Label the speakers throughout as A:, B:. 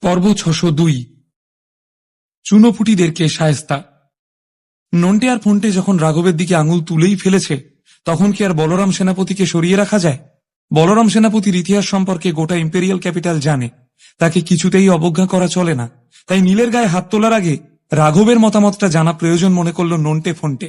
A: পর্ব ৬০২। চুনোপুটিদেরকে শায়েস্তা। নন্টে আর ফন্টে যখন রাঘবের দিকে আঙুল তুলেই ফেলেছে, তখন কি আর বলরাম সেনাপতিকে সরিয়ে রাখা যায়? বলরাম সেনাপতির ইতিহাস সম্পর্কে গোটা ইম্পেরিয়াল ক্যাপিটাল জানে, তাকে কিছুতেই অবজ্ঞা করা চলে না। তাই নীলের গায়ে হাত তোলার আগে রাঘবের মতামতটা জানা প্রয়োজন মনে করল নন্টে ফন্টে।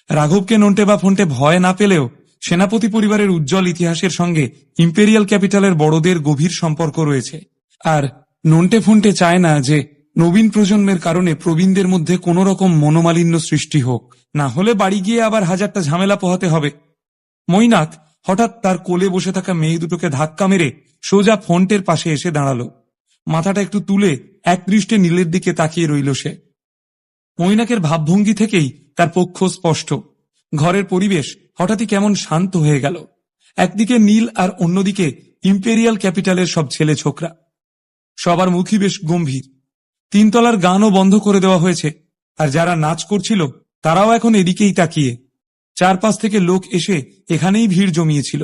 A: রাঘবকে নন্টে বা ফন্টে ভয় না পেলেও সেনাপতি পরিবারের উজ্জ্বল ইতিহাসের সঙ্গে ইম্পেরিয়াল ক্যাপিটালের বড়দের গভীর সম্পর্ক রয়েছে। আর নন্টে ফন্টে চায় না যে নবীন প্রজন্মের কারণে প্রবীণদের মধ্যে কোনো রকম মনোমালিন্য সৃষ্টি হোক, না হলে বাড়ি গিয়ে আবার হাজারটা ঝামেলা পোহাতে হবে। মৈনাক হঠাৎ তার কোলে বসে থাকা মেয়ে দুটোকে ধাক্কা মেরে সোজা ফন্টের পাশে এসে দাঁড়ালো। মাথাটা একটু তুলে একদৃষ্টে নীলের দিকে তাকিয়ে রইল সে। মৈনাকের ভাবভঙ্গি থেকেই তার পক্ষ স্পষ্ট। ঘরের পরিবেশ হঠাৎই কেমন শান্ত হয়ে গেল। একদিকে নীল আর অন্যদিকে ইম্পেরিয়াল ক্যাপিটালের সব ছেলে ছোকরা। সবার মুখই বেশ গম্ভীর। তিনতলার গানও বন্ধ করে দেওয়া হয়েছে, আর যারা নাচ করছিল তারাও এখন এদিকেই তাকিয়ে। চারপাশ থেকে লোক এসে এখানেই ভিড় জমিয়েছিল।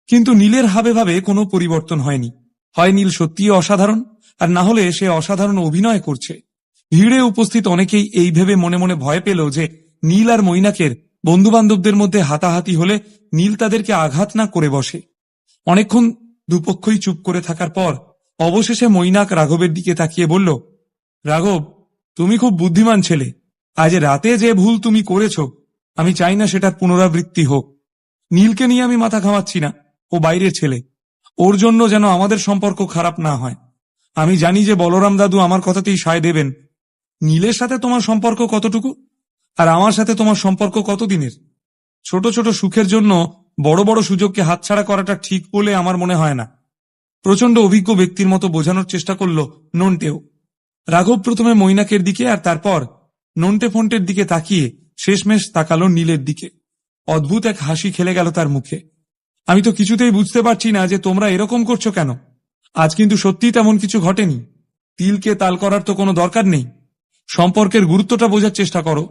A: কিন্তু নীলের হাবে ভাবে কোনো পরিবর্তন হয়নি। হয় নীল সত্যিই অসাধারণ, আর না হলে সে অসাধারণ অভিনয় করছে। ভিড়ে উপস্থিত অনেকেই এই ভেবে মনে মনে ভয় পেল যে নীল আর মৈনাকের বন্ধুবান্ধবদের মধ্যে হাতাহাতি হলে নীল তাদেরকে আঘাত না করে বসে। অনেকক্ষণ দুপক্ষই চুপ করে থাকার পর অবশেষে মৈনাক রাঘবের দিকে তাকিয়ে বলল, রাঘব, তুমি খুব বুদ্ধিমান ছেলে। আজ রাতে যে ভুল তুমি করেছ, আমি চাই না সেটার পুনরাবৃত্তি হোক। নীলকে নিয়ে আমি মাথা ঘামাচ্ছি না, ও বাইরের ছেলে। ওর জন্য যেন আমাদের সম্পর্ক খারাপ না হয়। আমি জানি যে বলরাম দাদু আমার কথাতেই সায় দেবেন। নীলের সাথে তোমার সম্পর্ক কতটুকু, আর আমার সাথে তোমার সম্পর্ক কতদিনের? ছোট ছোট সুখের জন্য বড় বড় সুযোগকে হাতছাড়া করাটা ঠিক বলে আমার মনে হয় না। প্রচন্ড অভিজ্ঞ ব্যক্তির মতো বোঝানোর চেষ্টা করল নন্টেও। রাঘব প্রথমে মৈনাকের দিকে আর তারপর নন্টে ফন্টের দিকে তাকিয়ে শেষমেশ তাকালো নীলের দিকে। অদ্ভুত এক হাসি খেলে গেল তার মুখে। আমি তো কিছুতেই বুঝতে পারছি না যে তোমরা এরকম করছো কেন। আজ কিন্তু সত্যিই তেমন কিছু ঘটেনি। তিলকে তাল করার তো কোনো দরকার নেই। সম্পর্কের গুরুত্বটা বোঝার চেষ্টা করো,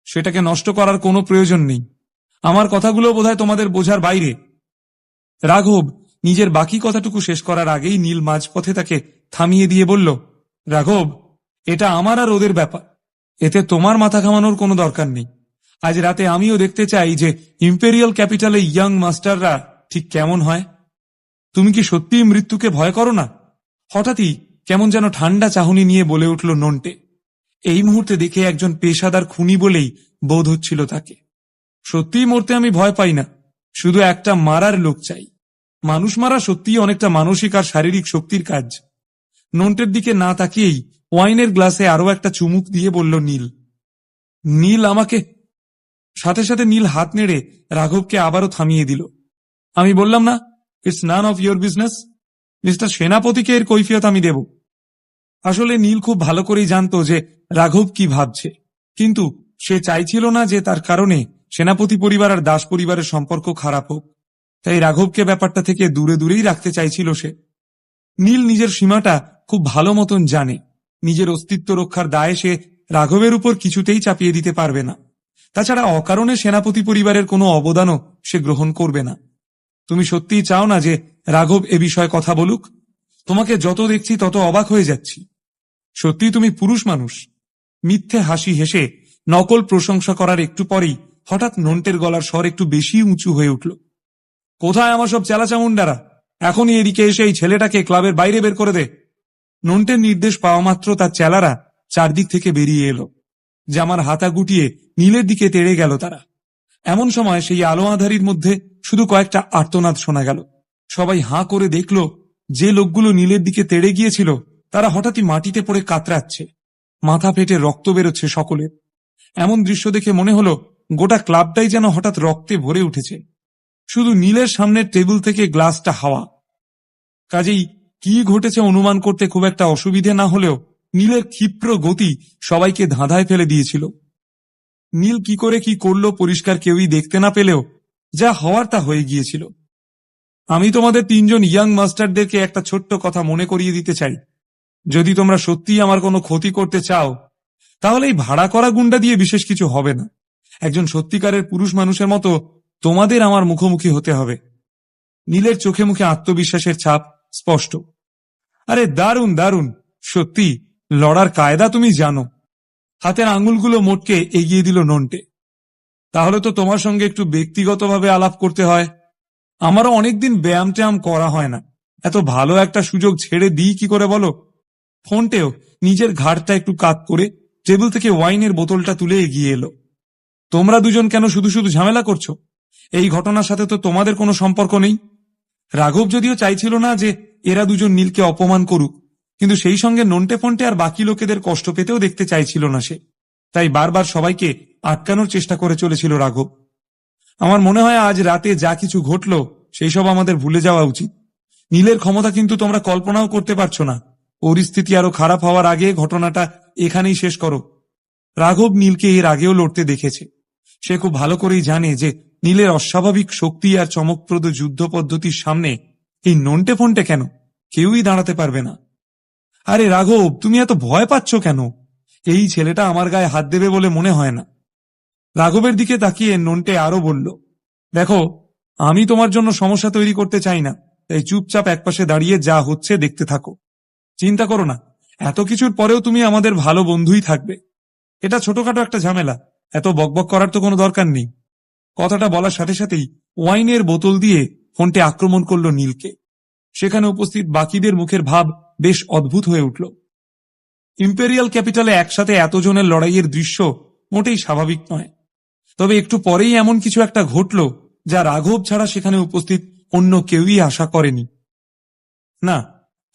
A: সেটাকে নষ্ট করার কোনো প্রয়োজন নেই। আমার কথাগুলো বোধহয় তোমাদের বোঝার বাইরে। রাঘব নিজের বাকি কথাটুকু শেষ করার আগেই নীল মাঝপথে তাকে থামিয়ে দিয়ে বলল, রাঘব, এটা আমার আর ওদের ব্যাপার। এতে তোমার মাথা ঘামানোর কোনো দরকার নেই। আজ রাতে আমিও দেখতে চাই যে ইম্পেরিয়াল ক্যাপিটালে ইয়াং মাস্টাররা ঠিক কেমন হয়। তুমি কি সত্যিই মৃত্যুকে ভয় করো না? হঠাৎই কেমন যেন ঠান্ডা চাহনি নিয়ে বলে উঠল নন্টে। এই মুহূর্তে দেখে একজন পেশাদার খুনি বলেই বোধ হচ্ছিল তাকে। সত্যিই মরতে আমি ভয় পাই না, শুধু একটা মারার লোক চাই। মানুষ মারা সত্যিই অনেকটা মানসিক আর শারীরিক শক্তির কাজ। নন্টের দিকে না তাকিয়েই ওয়াইনের গ্লাসে আরো একটা চুমুক দিয়ে বলল নীল। নীল আমাকে সাথে সাথে নীল হাত নেড়ে রাঘবকে আবারও থামিয়ে দিল। আমি বললাম না, it's none of your business. Mister সেনাপতিকে এর কৈফিয়ত আমি দেব। আসলে নীল খুব ভালো করেই জানতো যে রাঘব কি ভাবছে, কিন্তু সে চাইছিল না যে তার কারণে সেনাপতি পরিবার আর দাস পরিবারের সম্পর্ক খারাপ হোক। তাই রাঘবকে ব্যাপারটা থেকে দূরে দূরেই রাখতে চাইছিল সে। নীল নিজের সীমাটা খুব ভালো মতন জানে। নিজের অস্তিত্ব রক্ষার দায়ে সে রাঘবের উপর কিছুতেই চাপিয়ে দিতে পারবে না। তাছাড়া অকারণে সেনাপতি পরিবারের কোনো অবদানও সে গ্রহণ করবে না। তুমি সত্যিই চাও না যে রাঘব এ বিষয়ে কথা বলুক? তোমাকে যত দেখছি তত অবাক হয়ে যাচ্ছি। সত্যি তুমি পুরুষ মানুষ। মিথ্যে হাসি হেসে নকল প্রশংসা করার একটু পরেই হঠাৎ নন্টের গলার স্বর একটু বেশি উঁচু হয়ে উঠল। কোথায় আমার সব চেলাচামুন্ডারা? এখনই এদিকে এসে এই ছেলেটাকে ক্লাবের বাইরে বের করে দে। নন্টের নির্দেশ পাওয়া মাত্র তার চেলারা চারদিক থেকে বেরিয়ে এলো। জামার হাতা গুটিয়ে নীলের দিকে তেড়ে গেল তারা। এমন সময় সেই আলো আঁধারির মধ্যে শুধু কয়েকটা আর্তনাদ শোনা গেল। সবাই হাঁ করে দেখল যে লোকগুলো নীলের দিকে তেড়ে গিয়েছিল তারা হঠাৎই মাটিতে পড়ে কাতরাচ্ছে। মাথা ফেটে রক্ত বেরোচ্ছে সকলের। এমন দৃশ্য দেখে মনে হলো গোটা ক্লাবটাই যেন হঠাৎ রক্তে ভরে উঠেছে। শুধু নীলের সামনের টেবিল থেকে গ্লাসটা হাওয়া। কাজেই কি ঘটেছে অনুমান করতে খুব একটা অসুবিধে না হলেও নীলের ক্ষিপ্র গতি সবাইকে ধাঁধায় ফেলে দিয়েছিল। নীল কি করে কি করলো পরিষ্কার কেউই দেখতে না পেলেও যা হওয়ার তা হয়ে গিয়েছিল। আমি তোমাদের তিনজন ইয়াং মাস্টারদেরকে একটা ছোট্ট কথা মনে করিয়ে দিতে চাই। যদি তোমরা সত্যিই আমার কোনো ক্ষতি করতে চাও, তাহলে এই ভাড়া করা গুন্ডা দিয়ে বিশেষ কিছু হবে না। একজন সত্যিকারের পুরুষ মানুষের মতো তোমাদের আমার মুখোমুখি হতে হবে। নীলের চোখে মুখে আত্মবিশ্বাসের ছাপ স্পষ্ট। আরে দারুণ দারুণ, সত্যি লড়ার কায়দা তুমি জানো। হাতের আঙুলগুলো মোটকে এগিয়ে দিল নন্টে। তাহলে তো তোমার সঙ্গে একটু ব্যক্তিগতভাবে আলাপ করতে হয়। আমারও অনেকদিন ব্যায়াম ট্যায়াম করা হয় না, এত ভালো একটা সুযোগ ছেড়ে দিই কি করে বলো। ফোনটেও নিজের ঘাড়টা একটু কাত করে টেবিল থেকে ওয়াইনের বোতলটা তুলে এগিয়ে এলো। তোমরা দুজন কেন শুধু শুধু ঝামেলা করছো? এই ঘটনার সাথে তো তোমাদের কোনো সম্পর্ক নেই। রাঘব যদিও চাইছিল না যে এরা দুজন নীলকে অপমান করুক, কিন্তু সেই সঙ্গে নন্টে ফন্টে আর বাকি লোকেদের কষ্ট পেতেও দেখতে চাইছিল না সে। তাই বারবার সবাইকে আটকানোর চেষ্টা করে চলেছিল রাঘব। আমার মনে হয় আজ রাতে যা কিছু ঘটলো সেই সব আমাদের ভুলে যাওয়া উচিত। নীলের ক্ষমতা কিন্তু তোমরা কল্পনাও করতে পারছো না। পরিস্থিতি আরো খারাপ হওয়ার আগে ঘটনাটা এখানেই শেষ করো। রাঘব নীলকে এর আগেও লড়তে দেখেছে। সে খুব ভালো করেই জানে যে নীলের অস্বাভাবিক শক্তি আর চমকপ্রদ যুদ্ধ পদ্ধতির সামনে এই নন্টে ফন্টে কেন কেউই দাঁড়াতে পারবে না। আরে রাঘব, তুমি এত ভয় পাচ্ছ কেন? এই ছেলেটা আমার গায়ে হাত দেবে বলে মনে হয় না। রাঘবের দিকে তাকিয়ে নন্টে আরো বলল, দেখো, আমি তোমার জন্য সমস্যা তৈরি করতে চাই না, তাই চুপচাপ একপাশে দাঁড়িয়ে যা হচ্ছে দেখতে থাকো। চিন্তা করো না, এত কিছুর পরেও তুমি আমাদের ভালো বন্ধুই থাকবে। এটা ছোটখাটো একটা ঝামেলা, এত বকবক করার তো কোনো দরকার নেই। কথাটা বলার সাথে সাথেই ওয়াইনের বোতল দিয়ে ফোনটে আক্রমণ করলো নীলকে। সেখানে উপস্থিত বাকিদের মুখের ভাব বেশ অদ্ভুত হয়ে উঠল। ইম্পেরিয়াল ক্যাপিটালে একসাথে এতজনের লড়াইয়ের দৃশ্য মোটেই স্বাভাবিক নয়। তবে একটু পরেই এমন কিছু একটা ঘটল যা রাঘব ছাড়া সেখানে উপস্থিত অন্য কেউই আশা করেনি। না,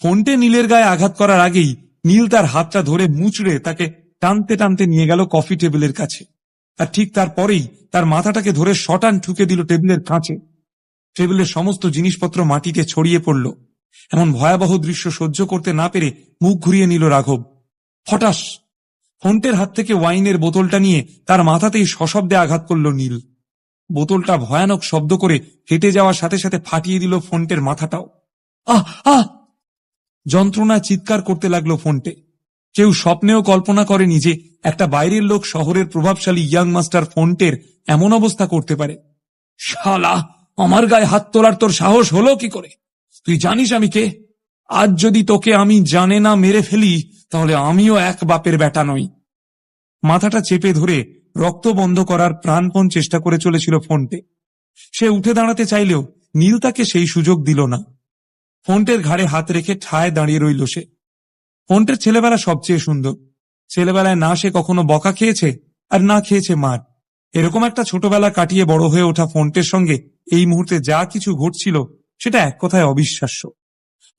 A: ফোনটে নীলের গায়ে আঘাত করার আগেই নীল তার হাতটা ধরে মুচড়ে তাকে টানতে টানতে নিয়ে গেল কফি টেবিলের কাছে। আর ঠিক তারপরেই তার মাথাটাকে ধরে শটান ঠুকে দিল টেবিলের কাছে। টেবিলের সমস্ত জিনিসপত্র মাটিতে ছড়িয়ে পড়ল। এমন ভয়াবহ দৃশ্য সহ্য করতে না পেরে মুখ ঘুরিয়ে নিল রাঘব। হঠাৎ ফোনটের হাত থেকে ওয়াইনের বোতলটা নিয়ে তার মাথাতেই সশব্দে আঘাত করল নীল। বোতলটা ভয়ানক শব্দ করে হেঁটে যাওয়ার সাথে সাথে ফাটিয়ে দিল ফোনটের মাথাটাও। আহ আহ যন্ত্রণায় চিৎকার করতে লাগলো ফোনটে। কেউ স্বপ্নেও কল্পনা করেনি যে একটা বাইরের লোক শহরের প্রভাবশালী ইয়াং মাস্টার ফোনটের এমন অবস্থা করতে পারে। শালা, আমার গায়ে হাত তোলার তোর সাহস হলো কি করে? তুই জানিস আমি কে? আজ যদি তোকে আমি জানে না মেরে ফেলি তাহলে আমিও এক বাপের বেটা নই। মাথাটা চেপে ধরে রক্ত বন্ধ করার প্রাণপণ চেষ্টা করে চলেছিল ফোনটে। সে উঠে দাঁড়াতে চাইলেও নীল তাকে সেই সুযোগ দিল না। ফোনটের ঘাড়ে হাত রেখে ঠায় দাঁড়িয়ে রইল সে। ফোনটের ছেলেবেলা সবচেয়ে সুন্দর। ছেলেবেলায় না সে কখনো বকা খেয়েছে আর না খেয়েছে মার। এরকম একটা ছোটবেলা কাটিয়ে বড় হয়ে ওঠা ফোনটের সঙ্গে এই মুহূর্তে যা কিছু ঘটছিল সেটা এক কথায় অবিশ্বাস্য।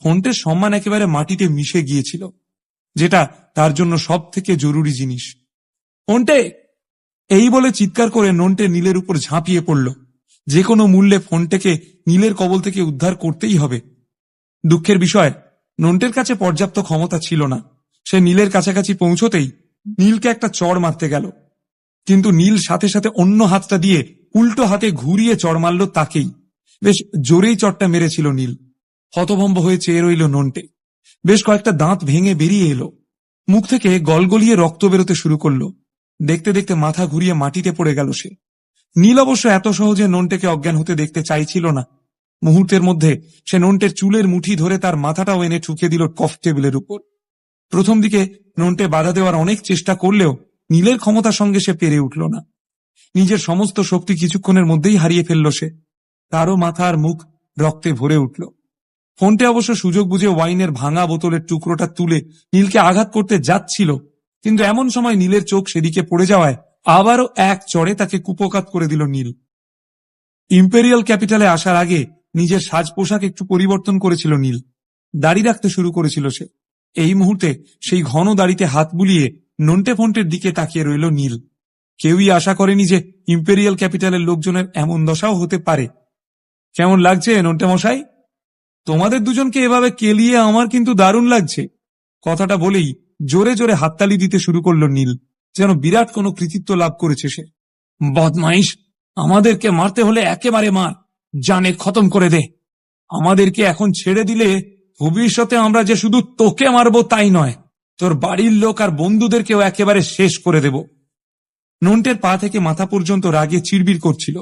A: ফোনটের সম্মান একেবারে মাটিতে মিশে গিয়েছিল, যেটা তার জন্য সব থেকে জরুরি জিনিস। ফোনটে, এই বলে চিৎকার করে নন্টে নীলের উপর ঝাঁপিয়ে পড়ল। যে কোনো মূল্যে ফোনটেকে নীলের কবল থেকে উদ্ধার করতেই হবে। দুঃখের বিষয়, নন্টের কাছে পর্যাপ্ত ক্ষমতা ছিল না। সে নীলের কাছাকাছি পৌঁছতেই নীলকে একটা চড় মারতে গেল, কিন্তু নীল সাথে সাথে অন্য হাতটা দিয়ে উল্টো হাতে ঘুরিয়ে চড় মারল তাকেই। বেশ জোরেই চড়টা মেরেছিল নীল। হতভম্ব হয়ে চেয়ে রইল নন্টে। বেশ কয়েকটা দাঁত ভেঙে বেরিয়ে এলো। মুখ থেকে গলগলিয়ে রক্ত বেরোতে শুরু করলো। দেখতে দেখতে মাথা ঘুরিয়ে মাটিতে পড়ে গেল সে। নীল অবশ্য এত সহজে নন্টেকে অজ্ঞান হতে দেখতে চাইছিল না। মুহূর্তের মধ্যে সে নন্টের চুলের মুঠি ধরে তার মাথাটাও এনে ঠুকে দিল কফি টেবিলের উপর। প্রথম দিকে নন্টে বাধা দেওয়ার অনেক চেষ্টা করলেও নীলের ক্ষমতার সঙ্গে সে পেরে উঠল না। নিজের সমস্ত শক্তি কিছুক্ষণের মধ্যেই হারিয়ে ফেলল সে। তারও মাথা আর মুখ রক্তে ভরে উঠল। ফোনটে অবশ্য সুযোগ বুঝে ওয়াইনের ভাঙা বোতলের টুকরোটা তুলে নীলকে আঘাত করতে যাচ্ছিল, কিন্তু এমন সময় নীলের চোখ সেদিকে পড়ে যাওয়ায় আবারও এক চড়ে তাকে কুপোকাত করে দিল নীল। ইম্পেরিয়াল ক্যাপিটালে আসার আগে নিজের সাজ পোশাক একটু পরিবর্তন করেছিল নীল। দাড়ি রাখতে শুরু করেছিল সে। এই মুহূর্তে সেই ঘন দাড়িতে হাত বুলিয়ে নন্টে ফন্টের দিকে তাকিয়ে রইল নীল। কেউই আশা করেনি যে ইম্পেরিয়াল ক্যাপিটালের লোকজনের এমন দশাও হতে পারে। কেমন লাগছে নন্টে মশাই? তোমাদের দুজনকে এভাবে কেলিয়ে আমার কিন্তু দারুণ লাগছে। কথাটা বলেই জোরে জোরে হাততালি দিতে শুরু করল নীল, যেন বিরাট কোনো কৃতিত্ব লাভ করেছে সে। বদমাইশ, আমাদেরকে মারতে হলে একেবারে মার, জানে খতম করে দে। আমাদেরকে এখন ছেড়ে দিলে ভবিষ্যতে আমরা যে শুধু তোকে মারবো তাই নয়, তোর বাড়ির লোক আর বন্ধুদেরকেও একেবারে শেষ করে দেব। নন্টের পা থেকে মাথা পর্যন্ত রাগে চিড়বিড় করছিল।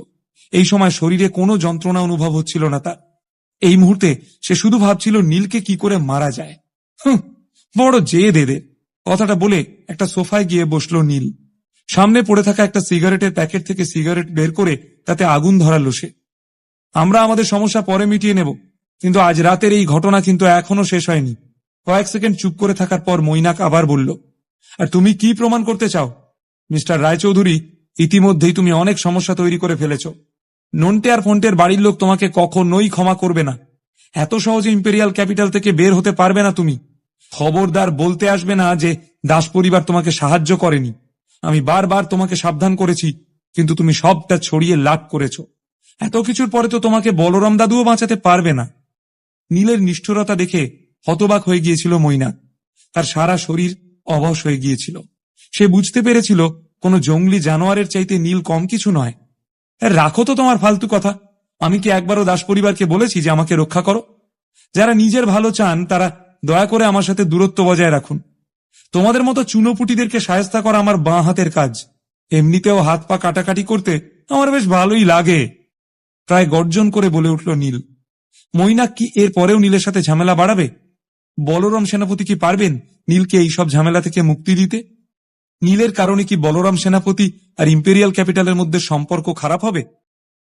A: এই সময় শরীরে কোনো যন্ত্রণা অনুভব হচ্ছিল না তার। এই মুহূর্তে সে শুধু ভাবছিল নীলকে কি করে মারা যায়। বড় জেদ এদের। কথাটা বলে একটা সোফায় গিয়ে বসলো নীল। সামনে পড়ে থাকা একটা সিগারেটের প্যাকেট থেকে সিগারেট বের করে তাতে আগুন ধরালো সে। আমরা আমাদের সমস্যা পরে মিটিয়ে নেব, কিন্তু আজ রাতের এই ঘটনা কিন্তু এখনো শেষ হয়নি। কয়েক সেকেন্ড চুপ করে থাকার পর মৈনাক আবার বলল, আর তুমি কি প্রমাণ করতে চাও? মিস্টার রায়চৌধুরী, ইতিমধ্যেই তুমি অনেক সমস্যা তৈরি করে ফেলেছ। নন্টে আর ফন্টের বাড়ির লোক তোমাকে কখনোই ক্ষমা করবে না। এত সহজে ইম্পেরিয়াল ক্যাপিটাল থেকে বের হতে পারবে না তুমি। খবরদার বলতে আসবে না যে দাস পরিবার তোমাকে সাহায্য করেনি। আমি বারবার তোমাকে সাবধান করেছি, কিন্তু তুমি সবটা ছড়িয়ে লাভ করেছ। এত কিছুর পরে তো তোমাকে বলরাম দাদুও বাঁচাতে পারবে না। নীলের নিষ্ঠুরতা দেখে হতবাক হয়ে গিয়েছিল মৈনাক। তার সারা শরীর অবশ হয়ে গিয়েছিল। সে বুঝতে পেরেছিল কোনো জঙ্গলি জানোয়ারের চাইতে নীল কম কিছু নয়। রাখো তো তোমার ফালতু কথা। আমি কি একবারও দাস পরিবারকে বলেছি যে আমাকে রক্ষা করো? যারা নিজের ভালো চান তারা দয়া করে আমার সাথে দূরত্ব বজায় রাখুন। তোমাদের মতো চুনোপুটিদেরকে শায়েস্তা করা আমার বাঁ হাতের কাজ। এমনিতেও হাত পা কাটাকাটি করতে আমার বেশ ভালোই লাগে। প্রায় গর্জন করে বলে উঠল নীল। মৈনাক কি এর পরেও নীলের সাথে ঝামেলা বাড়াবে? বলরাম সেনাপতি কি পারবেন নীলকে এইসব ঝামেলা থেকে মুক্তি দিতে? নীলের কারণে কি বলরাম সেনাপতি আর ইম্পেরিয়াল ক্যাপিটালের মধ্যে সম্পর্ক খারাপ হবে?